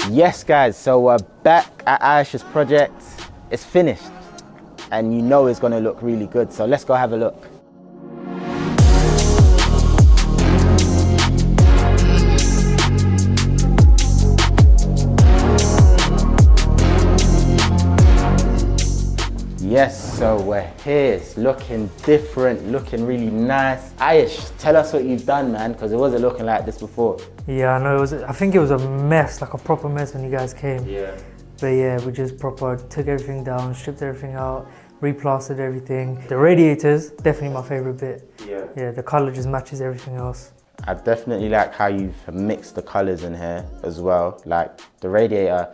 Yes guys, so we're back at Ayush's project. It's finished and you know it's gonna look really good. So let's go have a look. Yes, so we're here. It's looking different, looking really nice. Ayush, tell us what you've done, man, because it wasn't looking like this before. Yeah, I know. I think it was a mess, like a proper mess when you guys came. Yeah. But yeah, we just proper took everything down, stripped everything out, replastered everything. The radiators, definitely my favorite bit. Yeah. Yeah, the color just matches everything else. I definitely like how you've mixed the colors in here as well. Like the radiator,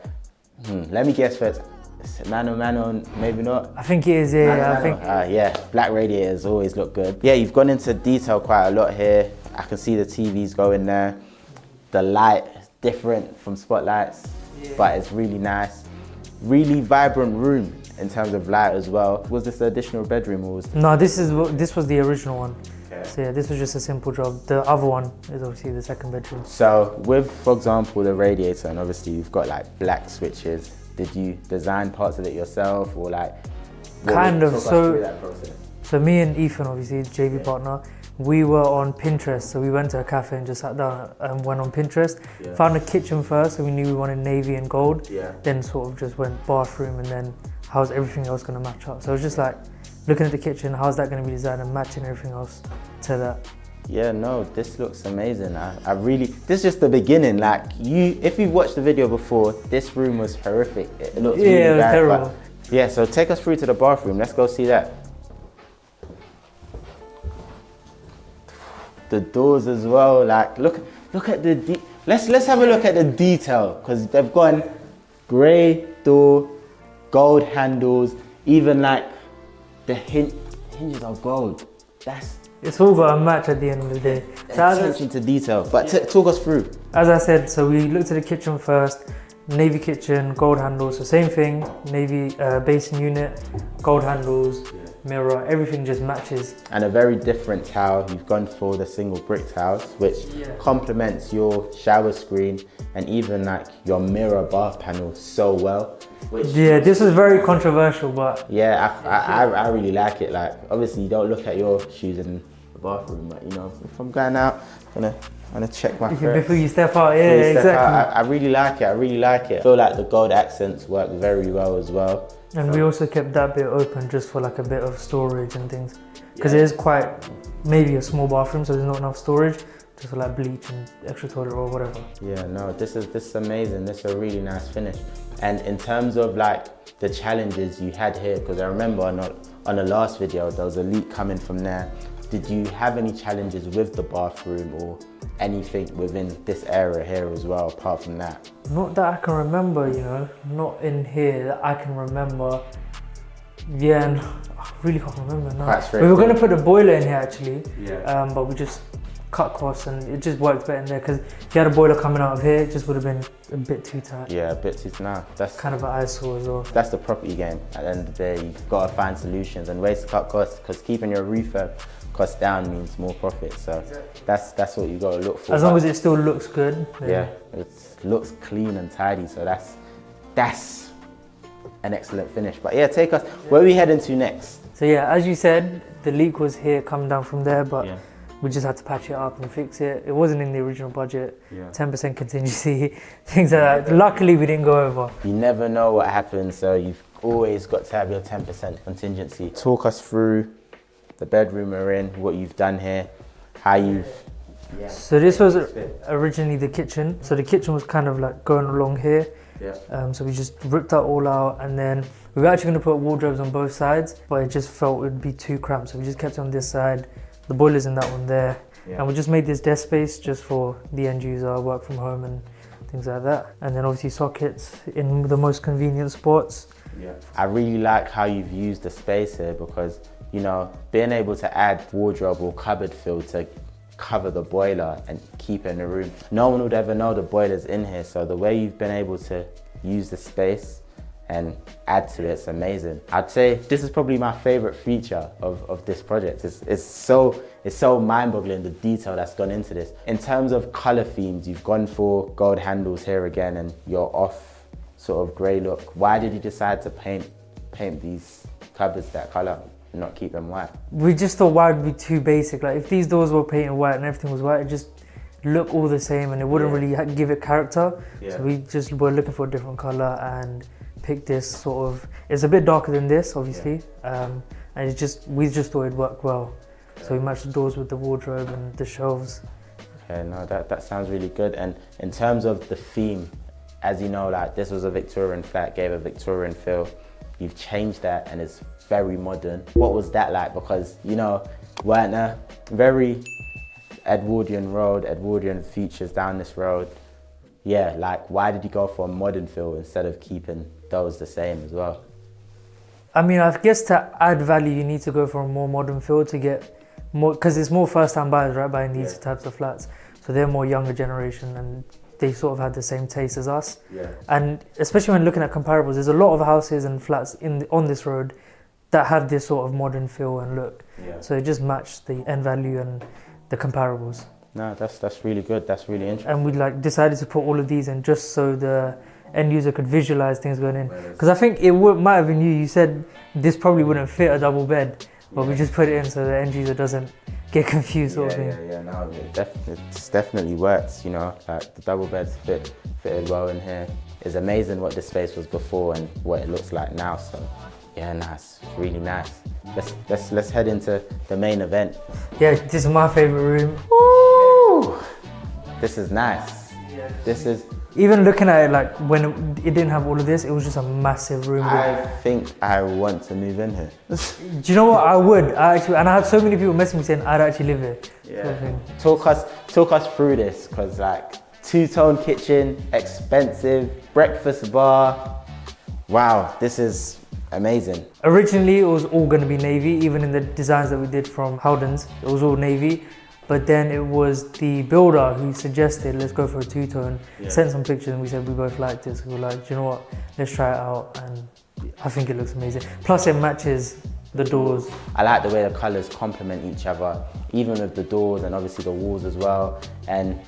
let me guess first. Is it mano, maybe not? I think it is, yeah. Mano. I think. Yeah, black radiators always look good. Yeah, you've gone into detail quite a lot here. I can see the TVs going there. The light is different from spotlights, but it's really nice. Really vibrant room in terms of light as well. Was this the additional bedroom or was No, this was the original one. Okay. So yeah, this was just a simple job. The other one is obviously the second bedroom. So with, for example, the radiator, and obviously you've got like black switches. Did you design parts of it yourself or like? Kind of. Talk us through that process. So me and Ethan, obviously JV partner, we were on Pinterest. So we went to a cafe and just sat down and went on Pinterest. Yeah. Found a kitchen first, so we knew we wanted navy and gold. Yeah. Then sort of just went bathroom, and then how's everything else going to match up? So it was just like looking at the kitchen, how's that going to be designed, and matching everything else to that. Yeah, no, this looks amazing. I really, this is just the beginning. Like if you've watched the video before, this room was horrific. It looks really it was bad, terrible. but yeah, so take us through to the bathroom. Let's go see that. The doors as well. Like look at the let's have a look at the detail because they've gone grey door, gold handles, even like the hinges are gold. It's all got a match at the end of the day. So Attention to detail, but talk us through. as I said, so we looked at the kitchen first, navy kitchen, gold handles, so same thing, navy basin unit, gold handles, mirror, everything just matches. And a very different tile. You've gone for the single brick tiles, which complements your shower screen and even like your mirror bath panel so well. Yeah, this was very controversial, but Yeah, I really like it. Like obviously you don't look at your shoes in the bathroom, but you know, if I'm going out, I'm gonna check my foot. before you step out, yeah, Before you step exactly. out, I really like it. I really like it. I feel like the gold accents work very well as well. And we also kept that bit open just for like a bit of storage and things, because it is quite maybe a small bathroom, so there's not enough storage, just for like bleach and extra toilet or whatever. Yeah, no, this is amazing. This is a really nice finish. And in terms of like the challenges you had here, because I remember on the last video there was a leak coming from there. Did you have any challenges with the bathroom or anything within this area here as well, apart from that? Not that I can remember, you know, not in here that I can remember. Yeah, and I really can't remember now. Quite We were going to put a boiler in here actually, Yeah. but we just cut costs and it just worked better in there, because if you had a boiler coming out of here, it just would have been a bit too tight. Yeah, a bit too now. That's Kind of an eyesore as well. That's the property game. At the end of the day, you've got to find solutions and ways to cut costs, because keeping your refurb costs down means more profit. So that's what you got to look for. As long as it still looks good. then- Yeah, it looks clean and tidy. So that's an excellent finish. But yeah, take us where are we heading to next? So yeah, as you said, the leak was here coming down from there, but Yeah. we just had to patch it up and fix it. It wasn't in the original budget. Yeah. 10% contingency, things like that. Luckily, we didn't go over. You never know what happens, so you've always got to have your 10% contingency. Talk us through the bedroom we're in, what you've done here, how you've... Yeah. So this was originally the kitchen. So the kitchen was kind of like going along here. Yeah. So we just ripped that all out, and then we were actually going to put wardrobes on both sides, but it just felt it would be too cramped. So we just kept it on this side. The boiler's in that one there. Yeah. And we just made this desk space just for the end user, work from home and things like that. And then obviously sockets in the most convenient spots. Yeah. I really like how you've used the space here, because you know, being able to add wardrobe or cupboard fill to cover the boiler and keep it in the room. No one would ever know the boiler's in here, so the way you've been able to use the space and add to it. It's amazing. I'd say this is probably my favorite feature of this project. It's so mind-boggling, the detail that's gone into this. In terms of color themes, you've gone for gold handles here again, and you're off sort of gray look. Why did you decide to paint these cupboards that color and not keep them white? We just thought white would be too basic. Like if these doors were painted white and everything was white, it just look all the same and it wouldn't really give it character. So we just were looking for a different color and picked this sort of, it's a bit darker than this obviously, and we just thought it'd work well. So we matched the doors with the wardrobe and the shelves. Okay, no, that sounds really good. And in terms of the theme, as you know, like this was a Victorian flat, gave a Victorian feel. You've changed that and it's very modern. What was that like? Because, you know, weren't there very Edwardian road, Edwardian features down this road? Yeah, like why did you go for a modern feel instead of keeping those the same as well? I mean, I guess to add value, you need to go for a more modern feel to get more, because it's more first-time buyers, right, buying these types of flats. So they're more younger generation and they sort of had the same taste as us. And especially when looking at comparables, there's a lot of houses and flats on this road that have this sort of modern feel and look. So it just matched the end value and the comparables. No, that's really good. That's really interesting. And we like decided to put all of these in just so the end user could visualize things going in. Because I think it might have been you said this probably wouldn't fit a double bed, but we just put it in so the end user doesn't get confused sort of thing. No, it definitely works, you know, like the double beds fitted well in here. It's amazing what this space was before and what it looks like now, so yeah, nice, really nice. Let's head into the main event. Yeah, this is my favorite room. Woo! This is nice. This is... Even looking at it, like when it didn't have all of this, it was just a massive room. I think I want to move in here. Do you know what? I would. And I had so many people messaging me saying I'd actually live here. Talk us through this, because like two-tone kitchen, expensive, breakfast bar. Wow, this is amazing. Originally, it was all going to be navy, even in the designs that we did from Howden's, it was all navy. But then it was the builder who suggested, let's go for a two-tone, sent some pictures and we said we both liked this. We were like, do you know what, let's try it out, and I think it looks amazing. Plus it matches the doors. I like the way the colours complement each other, even with the doors and obviously the walls as well. And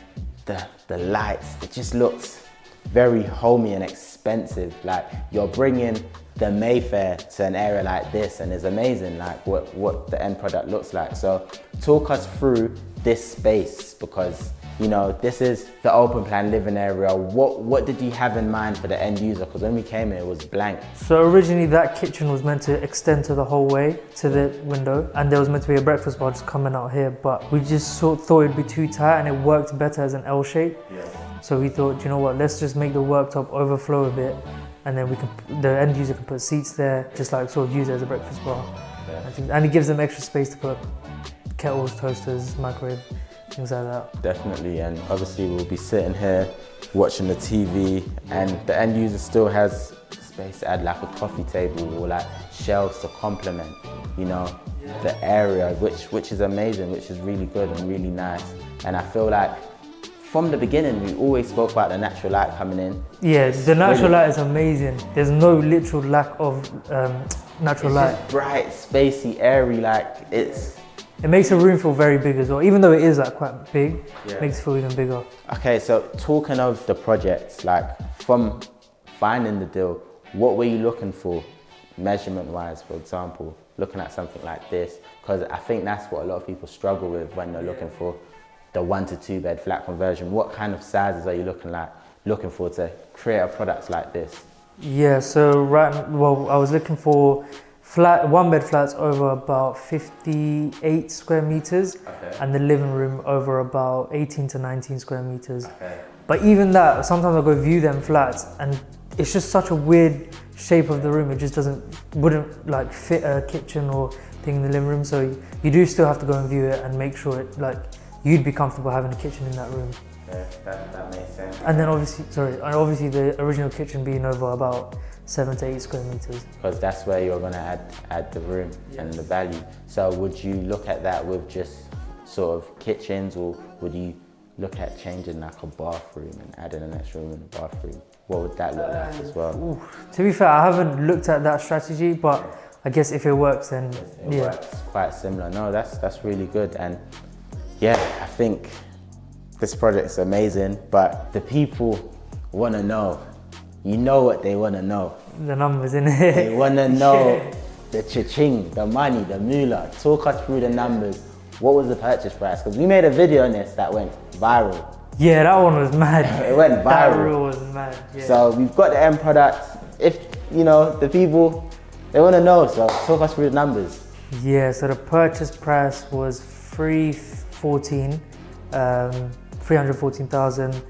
the lights, it just looks very homey and expensive. Like you're bringing the Mayfair to an area like this, and it's amazing like what the end product looks like. So talk us through this space, because you know this is the open plan living area. What did you have in mind for the end user? Because when we came here it was blank. So originally that kitchen was meant to extend to the whole way to the window, and there was meant to be a breakfast bar just coming out here, but we just thought it'd be too tight and it worked better as an L shape. So we thought, you know what, let's just make the worktop overflow a bit, and then the end user can put seats there, just like sort of use it as a breakfast bar. And it gives them extra space to put kettles, toasters, microwave, things like that. Definitely, and obviously we'll be sitting here watching the TV, and the end user still has space to add like a coffee table or like shelves to complement, you know, the area, which is amazing, which is really good and really nice. And I feel like from the beginning, we always spoke about the natural light coming in. Yeah, the natural light is amazing. There's no literal lack of natural light. It's bright, spacey, airy, like it makes a room feel very big as well. Even though it is like quite big, it makes it feel even bigger. Okay, so talking of the projects, like from finding the deal, what were you looking for measurement-wise, for example, looking at something like this? Because I think that's what a lot of people struggle with when they're looking for the 1 to 2 bed flat conversion. What kind of sizes are you looking for to create a product like this? Yeah, so I was looking for 1 bed flats over about 58 square meters, and the living room over about 18 to 19 square meters. But even that, sometimes I go view them flats and it's just such a weird shape of the room. It just wouldn't like fit a kitchen or thing in the living room. So you do still have to go and view it and make sure it like you'd be comfortable having a kitchen in that room. Yeah, that makes sense. And then obviously the original kitchen being over about 7 to 8 square meters. Because that's where you're gonna add the room and the value. So would you look at that with just sort of kitchens, or would you look at changing like a bathroom and adding an extra room in the bathroom, what would that look like as well? To be fair, I haven't looked at that strategy, but I guess if it works, then it works quite similar. No, that's really good. And yeah, I think this project's amazing, but the people want to know. You know what they want to know. The numbers in it. They want to know the cha-ching, the money, the moolah. Talk us through the numbers. What was the purchase price? Because we made a video on this that went viral. Yeah, that one was mad. It went viral. That reel was mad, yeah. So we've got the end product. If, you know, the people, they want to know, so talk us through the numbers. Yeah, so the purchase price was 314,000.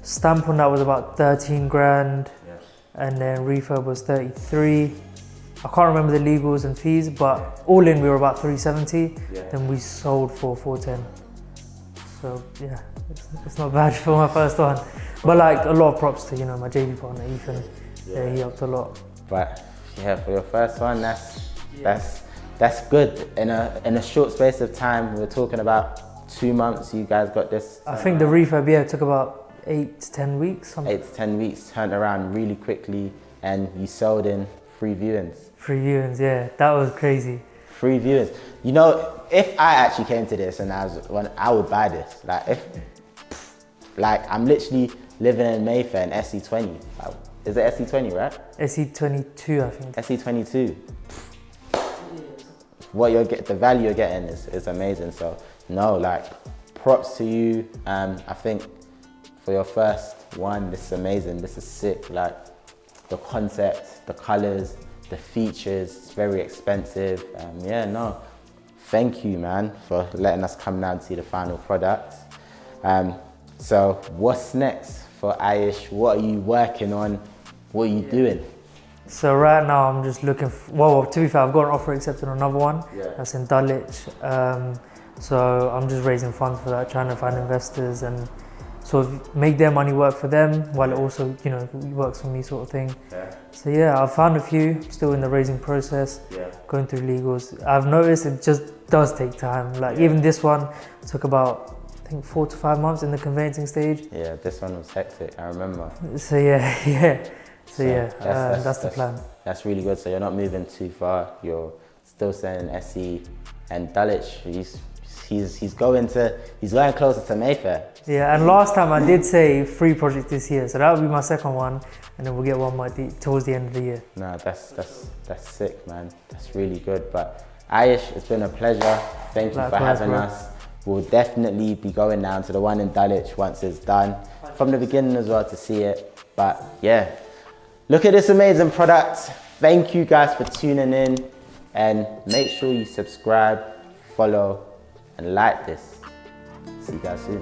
Stamp on that was about 13 grand. Yes. And then refurb was 33. I can't remember the legals and fees, but all in we were about 370. Yeah. Then we sold for 410. So yeah, it's not bad for my first one. But like a lot of props to, you know, my JV partner Ethan. Yeah, he helped a lot. But yeah, for your first one, that's good. In a short space of time, we were talking about 2 months. You guys got this. I think the refurb, yeah, took about 8 to 10 weeks. 8 to 10 weeks, turned around really quickly, and you sold in 3 viewings. 3 viewings, yeah, that was crazy. 3 viewings. You know, if I actually came to this and I would buy this. Like I'm literally living in Mayfair in SC20. Is it SC20, right? SC22, I think. SC22. The value you're getting is amazing. So no, like props to you. I think for your first one, this is amazing. This is sick. Like the concept, the colors, the features, it's very expensive. Yeah, no, thank you, man, for letting us come down to see the final product. So what's next for Ayush? What are you working on? What are you doing? So right now I'm just looking for, well, to be fair, I've got an offer accepted on another one. Yeah. That's in Dulwich. So I'm just raising funds for that, trying to find investors and sort of make their money work for them while it also, you know, works for me, sort of thing. Yeah. So yeah, I've found a few, still in the raising process, going through legals. I've noticed it just does take time. Like even this one took about, I think 4 to 5 months in the conveyancing stage. Yeah, this one was hectic, I remember. So yeah. That's the plan. That's really good. So you're not moving too far. You're still staying in SE, and Dulwich, he's going closer to Mayfair. Yeah, and last time I did say 3 projects this year, so that will be my second one, and then we'll get one more towards the end of the year. No, that's sick, man. That's really good. But Ayush, it's been a pleasure. Thank you for having us. We'll definitely be going down to the one in Dulwich once it's done, from the beginning as well, to see it. But yeah, look at this amazing product. Thank you guys for tuning in, and make sure you subscribe, follow, and like this. See you guys soon.